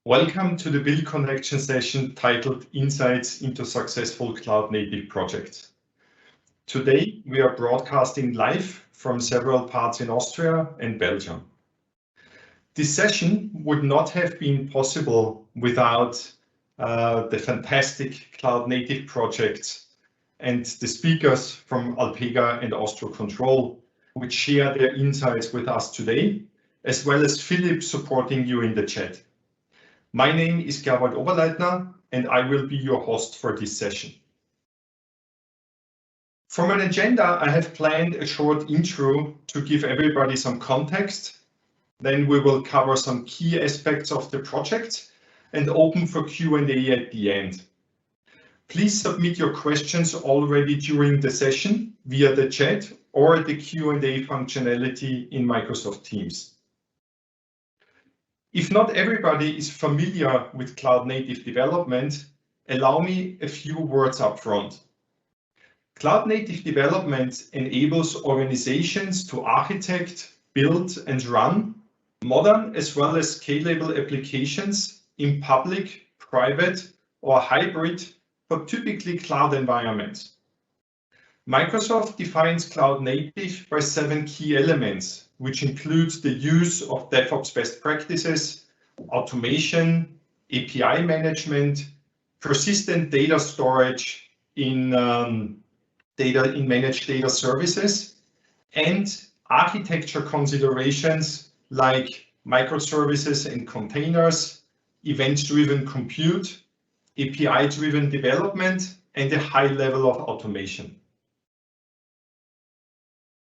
Welcome to the Build Connection session titled Insights into Successful Cloud Native Projects. Today, we are broadcasting live from several parts in Austria and Belgium. This session would not have been possible without the fantastic cloud native projects and the speakers from Alpega and Austro Control, which share their insights with us today, as well as Philip supporting you in the chat. My name is Gerwald Oberleitner, and I will be your host for this session. From an agenda, I have planned a short intro to give everybody some context. Then we will cover some key aspects of the project and open for Q&A at the end. Please submit your questions already during the session via the chat or the Q&A functionality in Microsoft Teams. If not everybody is familiar with cloud native development, allow me a few words up front. Cloud native development enables organizations to architect, build, and run modern as well as scalable applications in public, private, or hybrid, but typically cloud environments. Microsoft defines cloud native by 7 key elements, which includes the use of Devops best practices, automation, API management, persistent data storage in managed data services, and architecture considerations like microservices and containers, event-driven compute, API-driven development, and a high level of automation.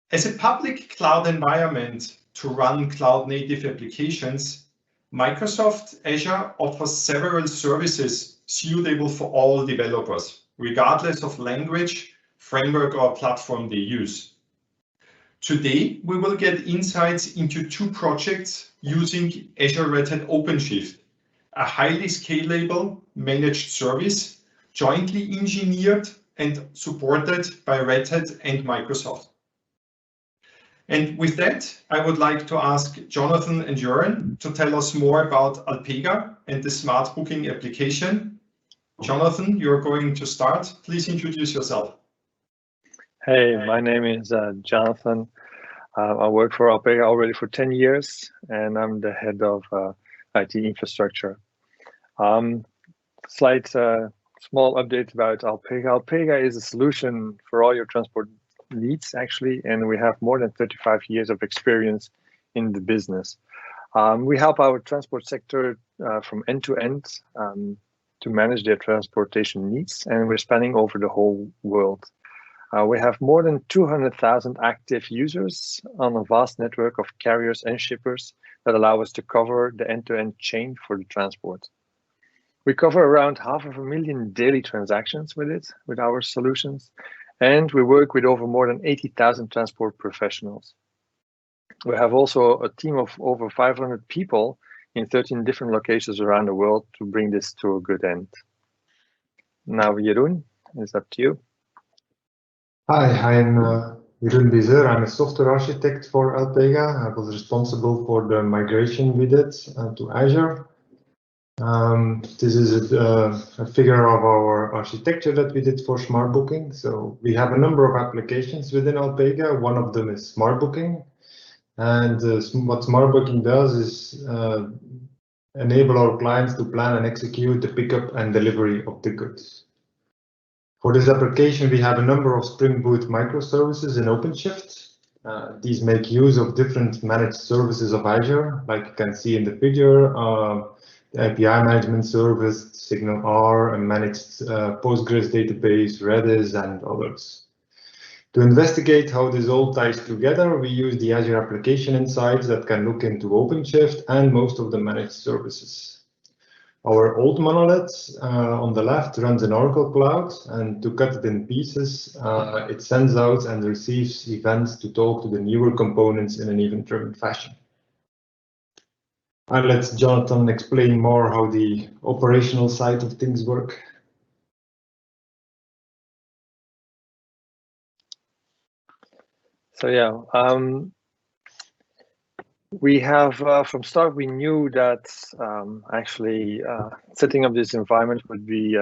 As a public cloud environment to run cloud-native applications, Microsoft Azure offers several services suitable for all developers, regardless of language, framework, or platform they use. Today, we will get insights into 2 projects using Azure Red Hat OpenShift, a highly scalable managed service jointly engineered and supported by Red Hat and Microsoft. And with that, I would like to ask Jonathan and Jörn to tell us more about Alpega and the smart booking application. Jonathan, you're going to start. Please introduce yourself. Hey, my name is Jonathan. I work for Alpega already for 10 years, and I'm the head of IT infrastructure. Slight small update about Alpega. Alpega is a solution for all your transport needs, actually, and we have more than 35 years of experience in the business. We help our transport sector from end to end to manage their transportation needs, and we're spanning over the whole world. We have more than 200,000 active users on a vast network of carriers and shippers that allow us to cover the end-to-end chain for the transport. We cover around 500,000 daily transactions with our solutions, and we work with more than 80,000 transport professionals. We have also a team of over 500 people in 13 different locations around the world to bring this to a good end. Now, Jeroen, it's up to you. Hi, I'm Jeroen Bizer. I'm a software architect for Alpega. I was responsible for the migration we did to Azure. This is a figure of our architecture that we did for smart booking. So we have a number of applications within Alpega. One of them is smart booking. And what smart booking does is enable our clients to plan and execute the pickup and delivery of the goods. For this application, we have a number of Spring Boot microservices in OpenShift. These make use of different managed services of Azure, like you can see in the figure, the API management service, SignalR, a managed Postgres database, Redis, and others. To investigate how this all ties together, we use the Azure Application Insights that can look into OpenShift and most of the managed services. Our old monolith on the left runs in Oracle Cloud, and to cut it in pieces, it sends out and receives events to talk to the newer components in an event-driven fashion. I'll let Jonathan explain more how the operational side of things work. So yeah, We have, from start, we knew that setting up this environment would be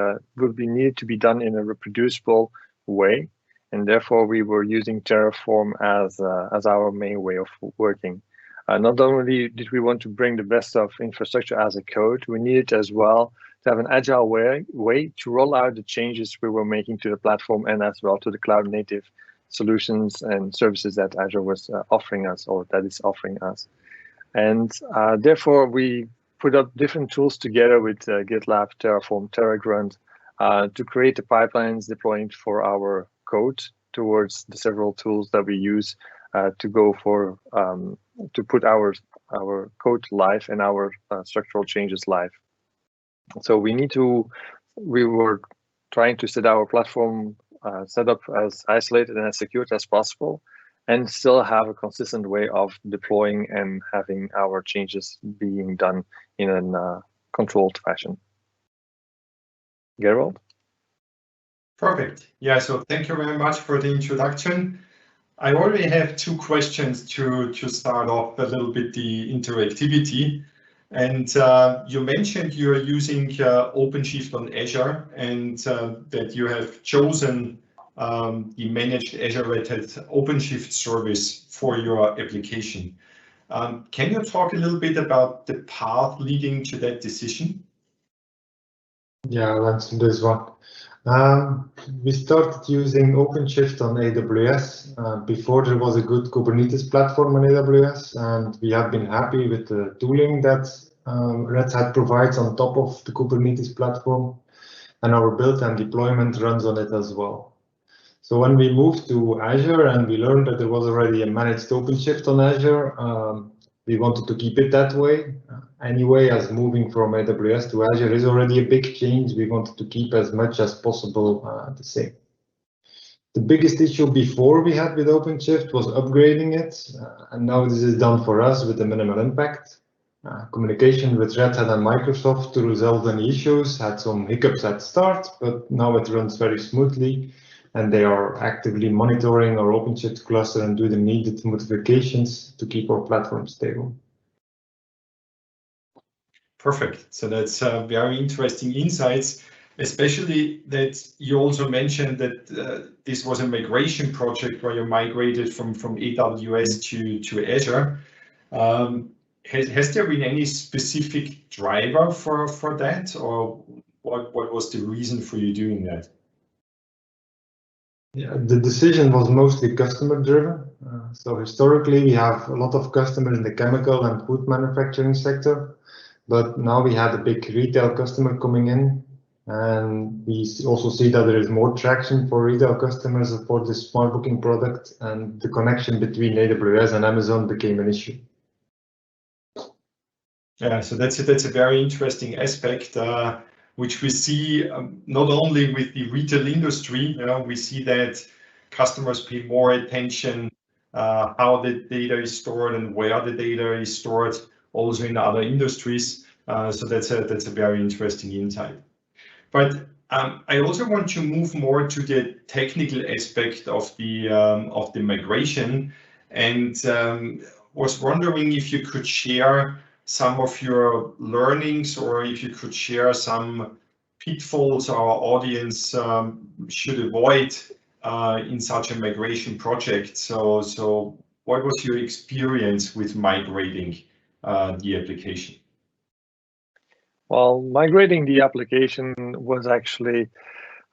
needed to be done in a reproducible way, and therefore we were using Terraform as our main way of working. Not only did we want to bring the best of infrastructure as a code, we needed as well to have an agile way to roll out the changes we were making to the platform and as well to the cloud native solutions and services that Azure was offering us, or that is offering us. And therefore, we put up different tools together with GitLab, Terraform, TerraGrunt to create the pipelines deploying for our code towards the several tools that we use to go for to put our code live and our structural changes live. So we were trying to set our platform set up as isolated and as secure as possible, and still have a consistent way of deploying and having our changes being done in a controlled fashion. Gerald? Perfect. Yeah, so thank you very much for the introduction. I already have two questions to start off a little bit the interactivity. And you mentioned you are using OpenShift on Azure, and that you have chosen the managed Azure Red Hat OpenShift service for your application. Can you talk a little bit about the path leading to that decision? Yeah, I'll answer this one. We started using OpenShift on AWS. Before there was a good Kubernetes platform on AWS, and we have been happy with the tooling that Red Hat provides on top of the Kubernetes platform, and our build and deployment runs on it as well. So when we moved to Azure and we learned that there was already a managed OpenShift on Azure, we wanted to keep it that way. Anyway, as moving from AWS to Azure is already a big change, we wanted to keep as much as possible the same. The biggest issue before we had with OpenShift was upgrading it, and now this is done for us with a minimal impact. Communication with Red Hat and Microsoft to resolve any issues had some hiccups at start, but now it runs very smoothly, and they are actively monitoring our OpenShift cluster and do the needed modifications to keep our platform stable. Perfect. So that's very interesting insights, especially that you also mentioned that this was a migration project where you migrated from AWS to Azure. Has there been any specific driver for that, or what was the reason for you doing that? Yeah, the decision was mostly customer driven. So historically, we have a lot of customers in the chemical and food manufacturing sector, but now we had a big retail customer coming in, and we also see that there is more traction for retail customers for this smart booking product, and the connection between AWS and Amazon became an issue. Yeah, so that's a very interesting aspect, which we see not only with the retail industry. We see that customers pay more attention how the data is stored and where the data is stored, also in other industries. So that's a very interesting insight. But I also want to move more to the technical aspect of the migration, and was wondering if you could share some of your learnings, or if you could share some pitfalls our audience should avoid in such a migration project. So what was your experience with migrating the application? Well, migrating the application was actually,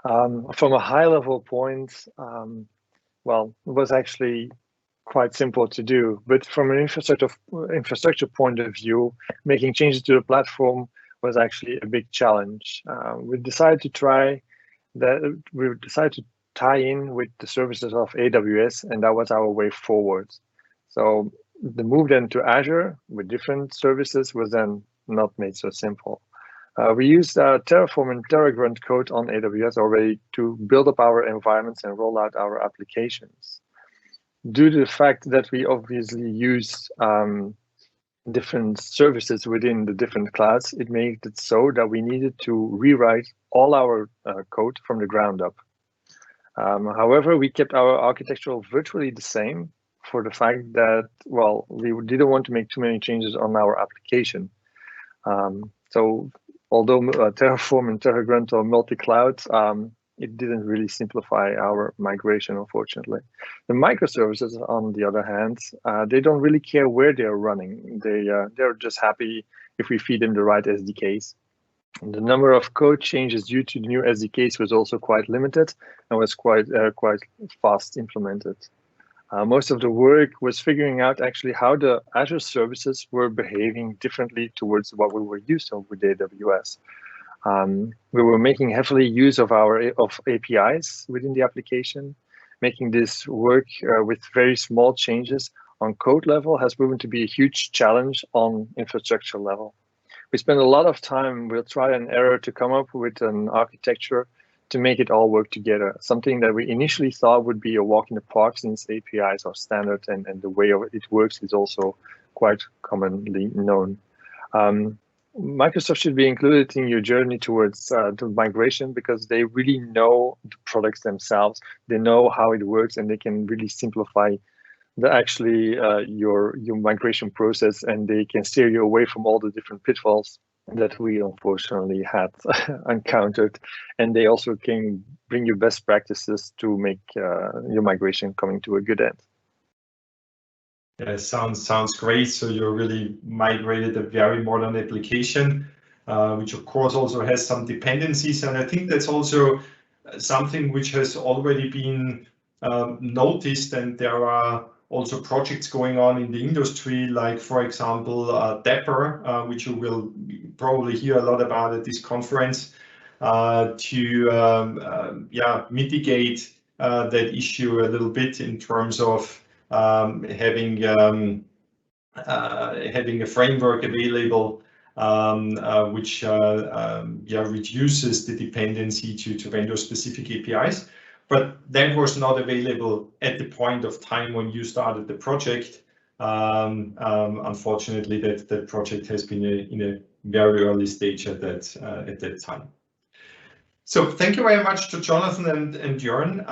from a high level point, well, it was actually quite simple to do, but from an infrastructure point of view, making changes to the platform was actually a big challenge. We decided to tie in with the services of AWS, and that was our way forward. So the move then to Azure with different services was then not made so simple. We used Terraform and TerraGrunt code on AWS already to build up our environments and roll out our applications. Due to the fact that we obviously use different services within the different clouds, it made it so that we needed to rewrite all our code from the ground up. However, we kept our architecture virtually the same, for the fact that, well, we didn't want to make too many changes on our application. So although Terraform and Terragrant are multi-cloud, it didn't really simplify our migration, unfortunately. The microservices, on the other hand, they don't really care where they're running. They're just happy if we feed them the right SDKs. And the number of code changes due to the new SDKs was also quite limited and was quite fast implemented. Most of the work was figuring out actually how the Azure services were behaving differently towards what we were used to with AWS. We were making heavily use of APIs within the application. Making this work with very small changes on code level has proven to be a huge challenge on infrastructure level. We spend a lot of time, we'll try and error to come up with an architecture to make it all work together. Something that we initially thought would be a walk in the park, since APIs are standard and the way it works is also quite commonly known. Microsoft should be included in your journey towards the migration, because they really know the products themselves. They know how it works, and they can really simplify your migration process, and they can steer you away from all the different pitfalls that we unfortunately had encountered. And they also can bring you best practices to make your migration coming to a good end. Yeah, sounds great. So you really migrated a very modern application, which of course also has some dependencies. And I think that's also something which has already been noticed, and there are also projects going on in the industry, like, for example, Dapper, which you will probably hear a lot about at this conference, to mitigate that issue a little bit in terms of having a framework available which reduces the dependency to vendor-specific APIs. But that was not available at the point of time when you started the project. Unfortunately, that project has been in a very early stage at that time. So thank you very much to Jonathan and Jörn.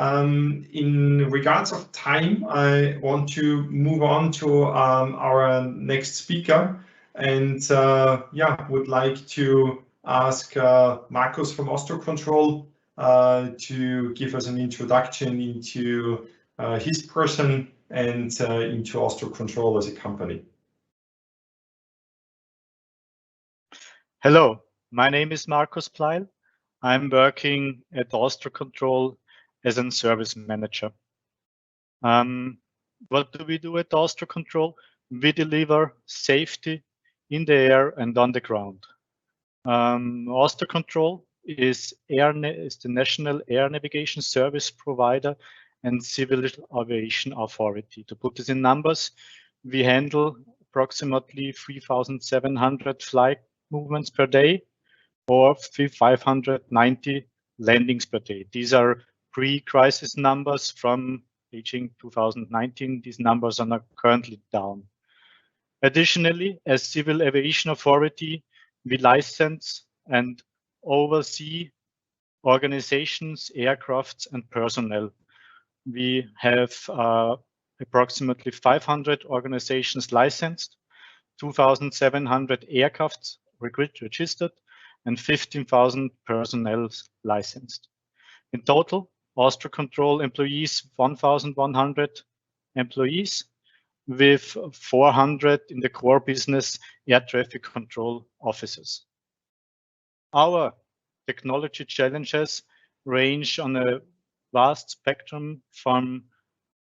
In regards of time, I want to move on to our next speaker, and would like to ask Markus from Austro Control to give us an introduction into his person and into Austro Control as a company. Hello, my name is Markus Pleil. I'm working at Austro Control as a service manager. What do we do at Austro Control? We deliver safety in the air and on the ground. Austro Control is the National Air Navigation Service provider and Civil Aviation Authority. To put this in numbers, we handle approximately 3,700 flight movements per day, or 590 landings per day. These are pre-crisis numbers from Beijing 2019. These numbers are now currently down. Additionally, as Civil Aviation Authority, we license and oversee organizations, aircrafts, and personnel. We have approximately 500 organizations licensed, 2,700 aircrafts registered, and 15,000 personnel licensed. In total, Austro Control employees 1,100 employees, with 400 in the core business air traffic control offices. Our technology challenges range on a vast spectrum, from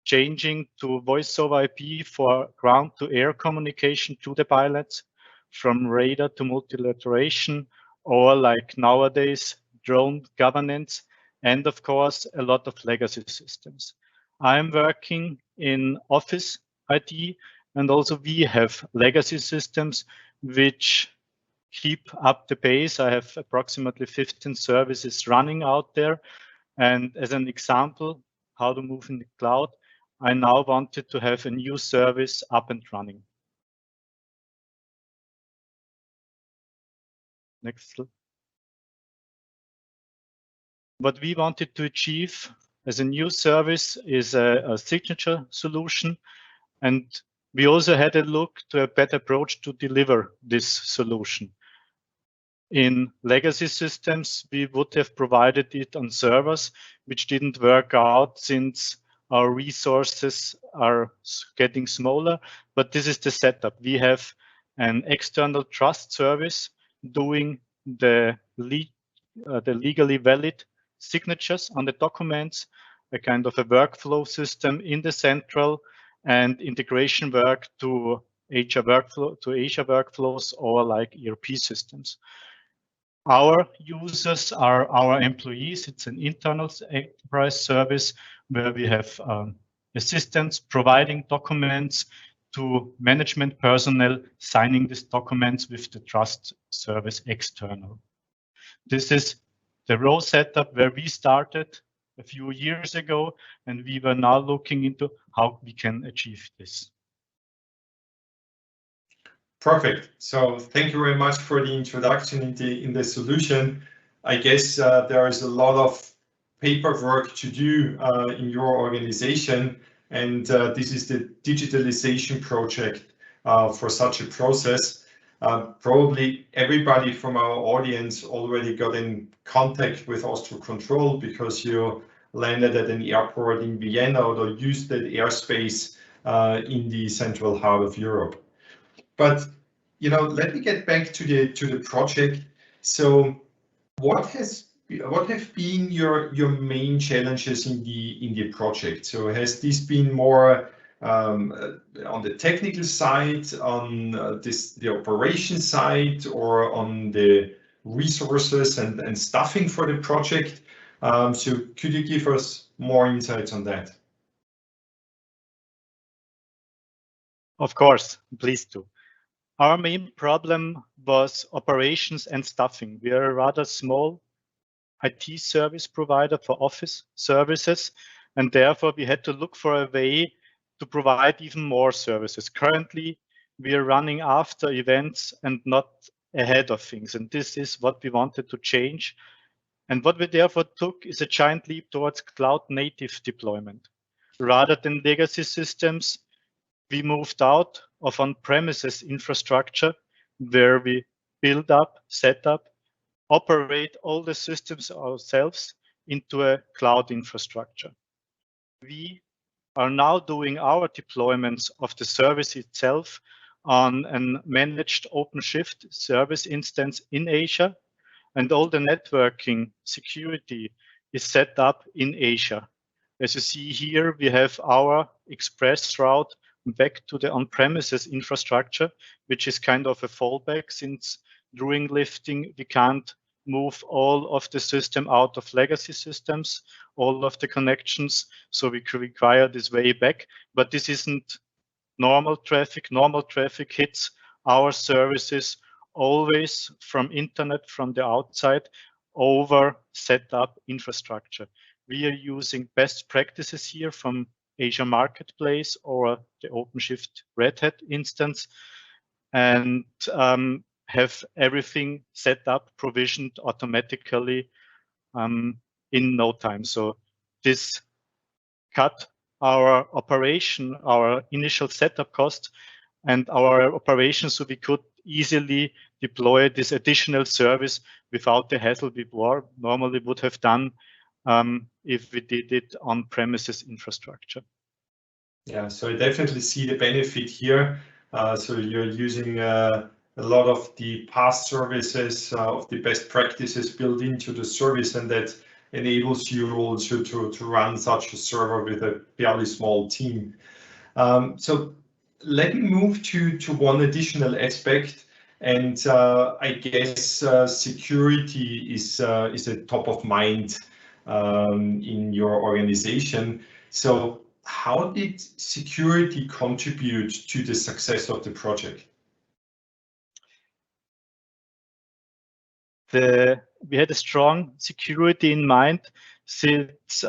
changing to voice over IP for ground-to-air communication to the pilots, from radar to multilateration, or like nowadays, drone governance, and of course, a lot of legacy systems. I'm working in Office IT, and also we have legacy systems which keep up the pace. I have approximately 15 services running out there. And as an example, how to move in the cloud, I now wanted to have a new service up and running. Next slide. What we wanted to achieve as a new service is a signature solution. And we also had a look to a better approach to deliver this solution. In legacy systems, we would have provided it on servers, which didn't work out since our resources are getting smaller. But this is the setup. We have an external trust service doing the legally valid signatures on the documents, a kind of a workflow system in the central, and integration work to Azure workflows or like ERP systems. Our users are our employees. It's an internal enterprise service where we have assistants providing documents to management personnel, signing these documents with the trust service external. This is the raw setup where we started a few years ago, and we were now looking into how we can achieve this. Perfect. So thank you very much for the introduction in the solution. I guess there is a lot of paperwork to do in your organization, and this is the digitalization project for such a process. Probably everybody from our audience already got in contact with Austro Control because you landed at an airport in Vienna or used that airspace in the central heart of Europe. But let me get back to the project. So, what have been your main challenges in the project? So, has this been more on the technical side, on the operation side, or on the resources and staffing for the project? So, could you give us more insights on that? Of course, please do. Our main problem was operations and staffing. We are a rather small IT service provider for office services, and therefore we had to look for a way to provide even more services. Currently, we are running after events and not ahead of things, and this is what we wanted to change. And what we therefore took is a giant leap towards cloud-native deployment. Rather than legacy systems, we moved out of on-premises infrastructure where we build up, set up, operate all the systems ourselves into a cloud infrastructure. We are now doing our deployments of the service itself on a managed OpenShift service instance in Asia, and all the networking security is set up in Asia. As you see here, we have our express route back to the on-premises infrastructure, which is kind of a fallback since during lifting, we can't move all of the system out of legacy systems, all of the connections. So we require this way back, but this isn't normal traffic. Normal traffic hits our services always from internet, from the outside, over set up infrastructure. We are using best practices here from Azure Marketplace or the OpenShift Red Hat instance, and have everything set up, provisioned automatically in no time. So this cut our operation, our initial setup cost, and our operation, so we could easily deploy this additional service without the hassle we normally would have done if we did it on premises infrastructure. Yeah, so I definitely see the benefit here. So you're using a lot of the past services of the best practices built into the service, and that enables you also to run such a server with a fairly small team. So let me move to one additional aspect, and I guess security is a top of mind in your organization. So how did security contribute to the success of the project? We had a strong security in mind, since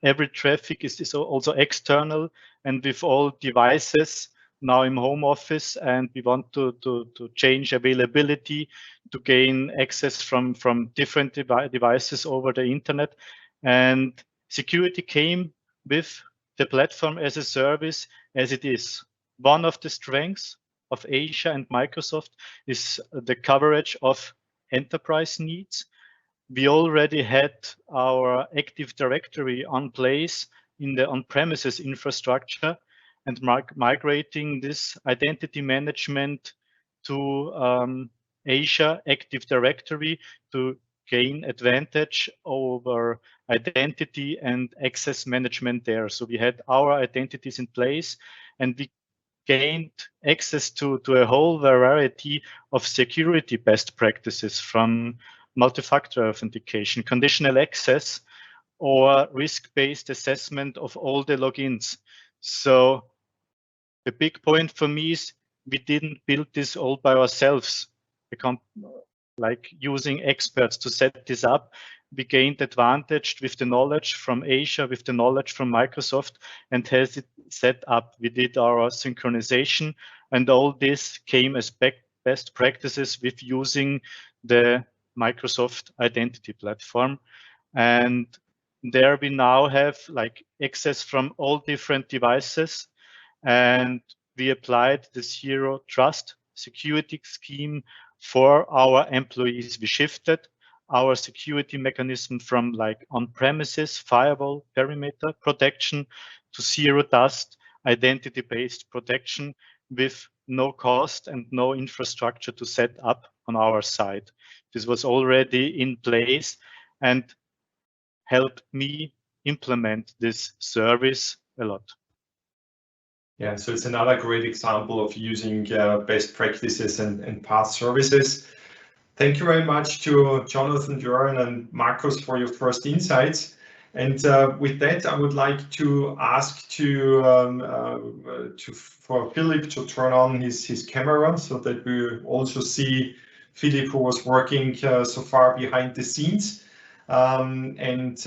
every traffic is also external, and with all devices now in home office, and we want to change availability to gain access from different devices over the internet. And security came with the platform as a service as it is. One of the strengths of Azure and Microsoft is the coverage of enterprise needs. We already had our Active Directory on place in the on-premises infrastructure, and migrating this identity management to Azure Active Directory to gain advantage over identity and access management there. So we had our identities in place, and we gained access to a whole variety of security best practices, from multi-factor authentication, conditional access, or risk-based assessment of all the logins. So the big point for me is we didn't build this all by ourselves. Like using experts to set this up. We gained advantage with the knowledge from Azure, with the knowledge from Microsoft, and has it set up. We did our synchronization, and all this came as best practices with using the Microsoft Identity Platform. And there we now have like access from all different devices, and we applied the Zero Trust security scheme for our employees. We shifted our security mechanism from like on-premises firewall perimeter protection to Zero Trust identity-based protection with no cost and no infrastructure to set up on our side. This was already in place and helped me implement this service a lot. Yeah, so it's another great example of using best practices and past services. Thank you very much to Jonathan, Jörn, and Markus for your first insights. And with that, I would like to ask for Philip to turn on his camera so that we also see Philip, who was working so far behind the scenes, and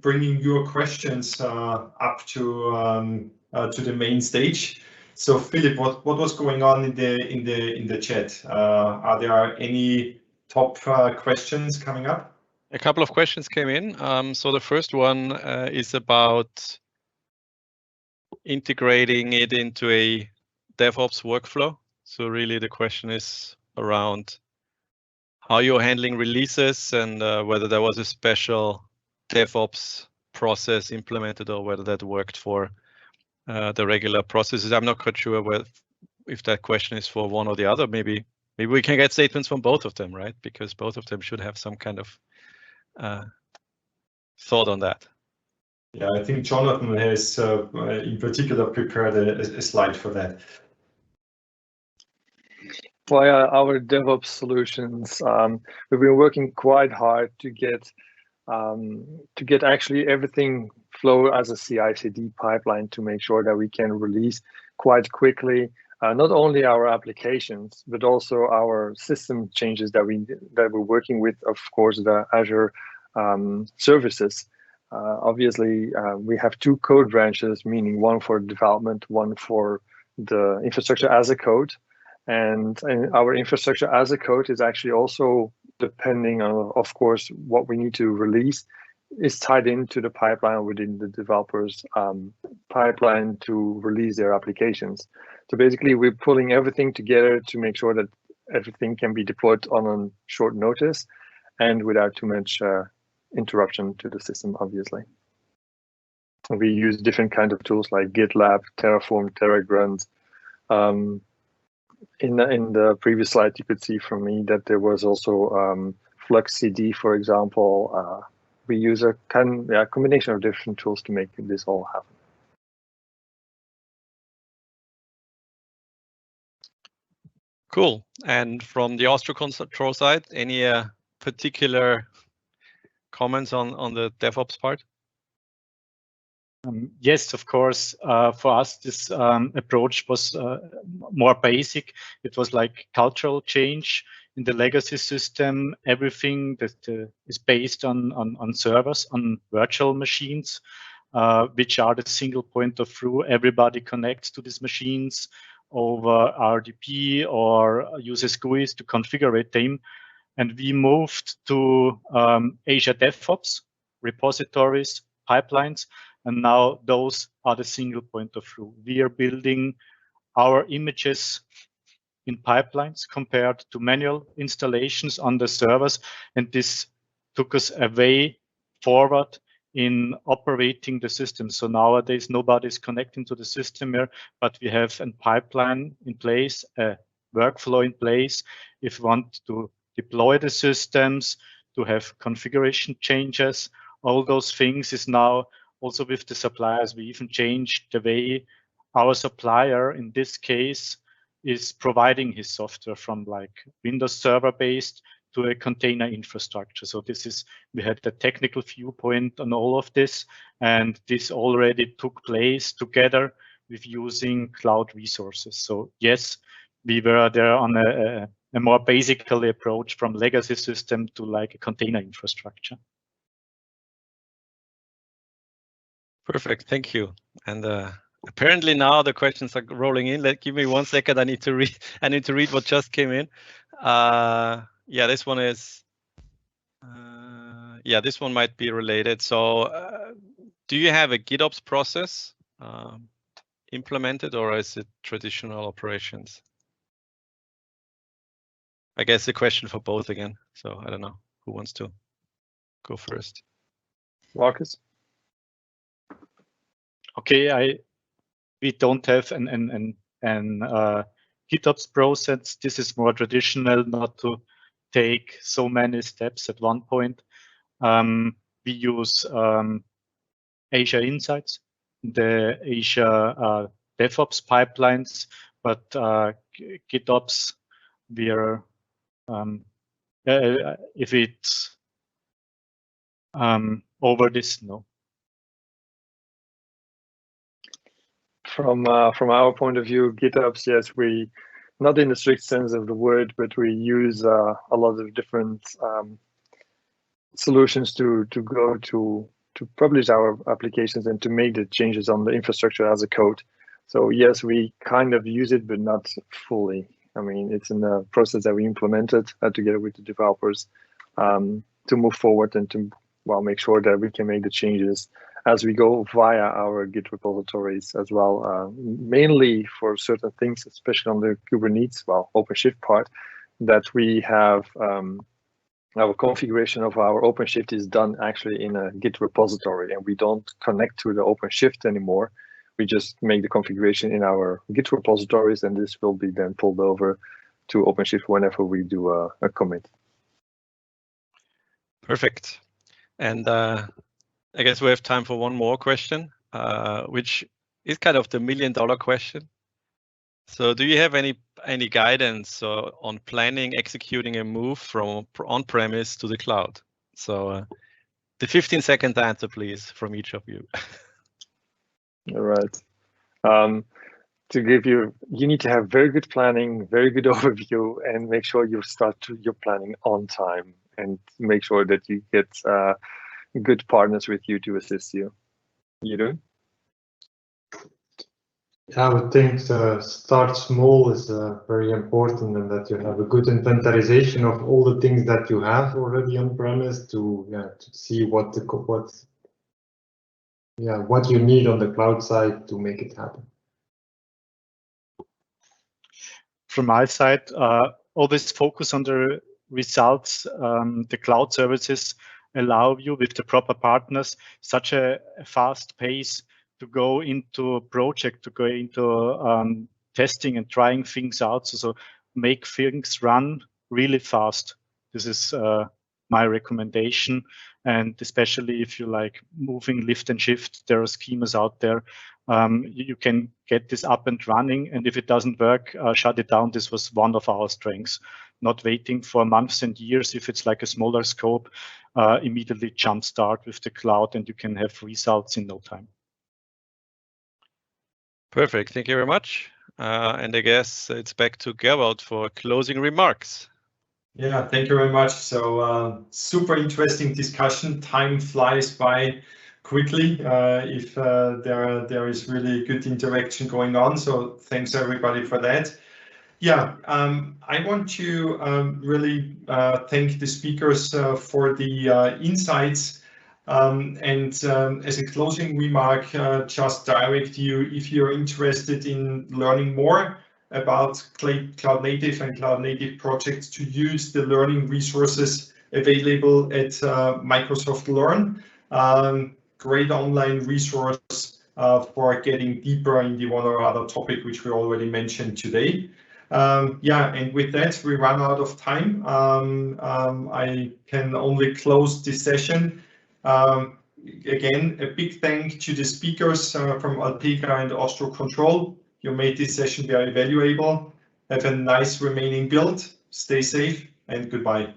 bringing your questions up to the main stage. So Philip, what was going on in the chat? Are there any top questions coming up? A couple of questions came in. So the first one is about integrating it into a Devops workflow. So really the question is around how you're handling releases and whether there was a special DevOps process implemented or whether that worked for the regular processes. I'm not quite sure if that question is for one or the other. Maybe we can get statements from both of them, right? Because both of them should have some kind of thought on that. Yeah, I think Jonathan has in particular prepared a slide for that. Via our DevOps solutions, we've been working quite hard to get actually everything flow as a CI/CD pipeline to make sure that we can release quite quickly, not only our applications, but also our system changes that we're working with, of course, the Azure services. Obviously, we have two code branches, meaning one for development, one for the infrastructure as a code. And our infrastructure as a code is actually also depending on, of course, what we need to release is tied into the pipeline within the developers' pipeline to release their applications. So basically, we're pulling everything together to make sure that everything can be deployed on a short notice and without too much interruption to the system, obviously. We use different kinds of tools like GitLab, Terraform, TerraGrunt. In the previous slide, you could see from me that there was also FluxCD, for example. We use a combination of different tools to make this all happen. Cool. And from the Azure control side, any particular comments on the DevOps part? Yes, of course. For us, this approach was more basic. It was like cultural change in the legacy system. Everything that is based on servers, on virtual machines, which are the single point of view. Everybody connects to these machines over RDP or uses GUIs to configure them. And we moved to Azure DevOps, repositories, pipelines, And now those are the single point of view. We are building our images in pipelines compared to manual installations on the servers. And this took us a way forward in operating the system. So nowadays, nobody's connecting to the system here, but we have a pipeline in place, a workflow in place. If we want to deploy the systems, to have configuration changes, all those things is now also with the suppliers. We even changed the way our supplier, in this case, is providing his software from like Windows Server based to a container infrastructure. So this is, we had the technical viewpoint on all of this, and this already took place together with using cloud resources. So yes, we were there on a more basically approach from legacy system to like a container infrastructure. Perfect, thank you. And apparently now the questions are rolling in. Give me 1 second. I need to read what just came in. Yeah, this one is. Yeah, this one might be related. So, do you have a GitOps process implemented, or is it traditional operations? I guess a question for both again. So I don't know who wants to go first. Marcus. Okay, we don't have an GitOps process. This is more traditional, not to take so many steps at one point. We use Azure Insights, the Azure DevOps pipelines, but GitOps, we are if it's over this, no. From our point of view, GitOps, yes, we, not in the strict sense of the word, but we use a lot of different solutions to go to publish our applications and to make the changes on the infrastructure as a code. So yes, we kind of use it, but not fully. I mean, it's in the process that we implemented together with the developers to move forward and to, well, make sure that we can make the changes as we go via our Git repositories as well, mainly for certain things, especially on the Kubernetes, well, OpenShift part, that we have our configuration of our OpenShift is done actually in a Git repository, and we don't connect to the OpenShift anymore. We just make the configuration in our Git repositories, and this will be then pulled over to OpenShift whenever we do a commit. Perfect. And I guess we have time for one more question, which is kind of the million-dollar question. So do you have any guidance on planning, executing a move from on-premise to the cloud? So the 15-second answer, please, from each of you. All right. To give you need to have very good planning, very good overview, and make sure you start your planning on time, and make sure that you get good partners with you to assist you. You do? Yeah, I would think start small is very important, and that you have a good inventarization of all the things that you have already on premise to see what you need on the cloud side to make it happen. From my side, always focus on the results. The cloud services allow you, with the proper partners, such a fast pace to go into a project, to go into testing and trying things out. So make things run really fast. This is my recommendation. And especially if you like moving lift and shift, there are schemas out there. You can get this up and running. And if it doesn't work, shut it down. This was one of our strengths. Not waiting for months and years. If it's like a smaller scope, immediately jumpstart with the cloud, and you can have results in no time. Perfect. Thank you very much. And I guess it's back to Gerald for closing remarks. Yeah, thank you very much. So super interesting discussion. Time flies by quickly if there is really good interaction going on. So thanks everybody for that. Yeah, I want to really thank the speakers for the insights. As a closing remark, just direct you, if you're interested in learning more about cloud native and cloud native projects, to use the learning resources available at Microsoft Learn. Great online resource for getting deeper in the one or other topic which we already mentioned today. Yeah, and with that, we run out of time. I can only close this session. Again, a big thank to the speakers from Alpega and Austro Control. You made this session very valuable. Have a nice remaining build. Stay safe and goodbye.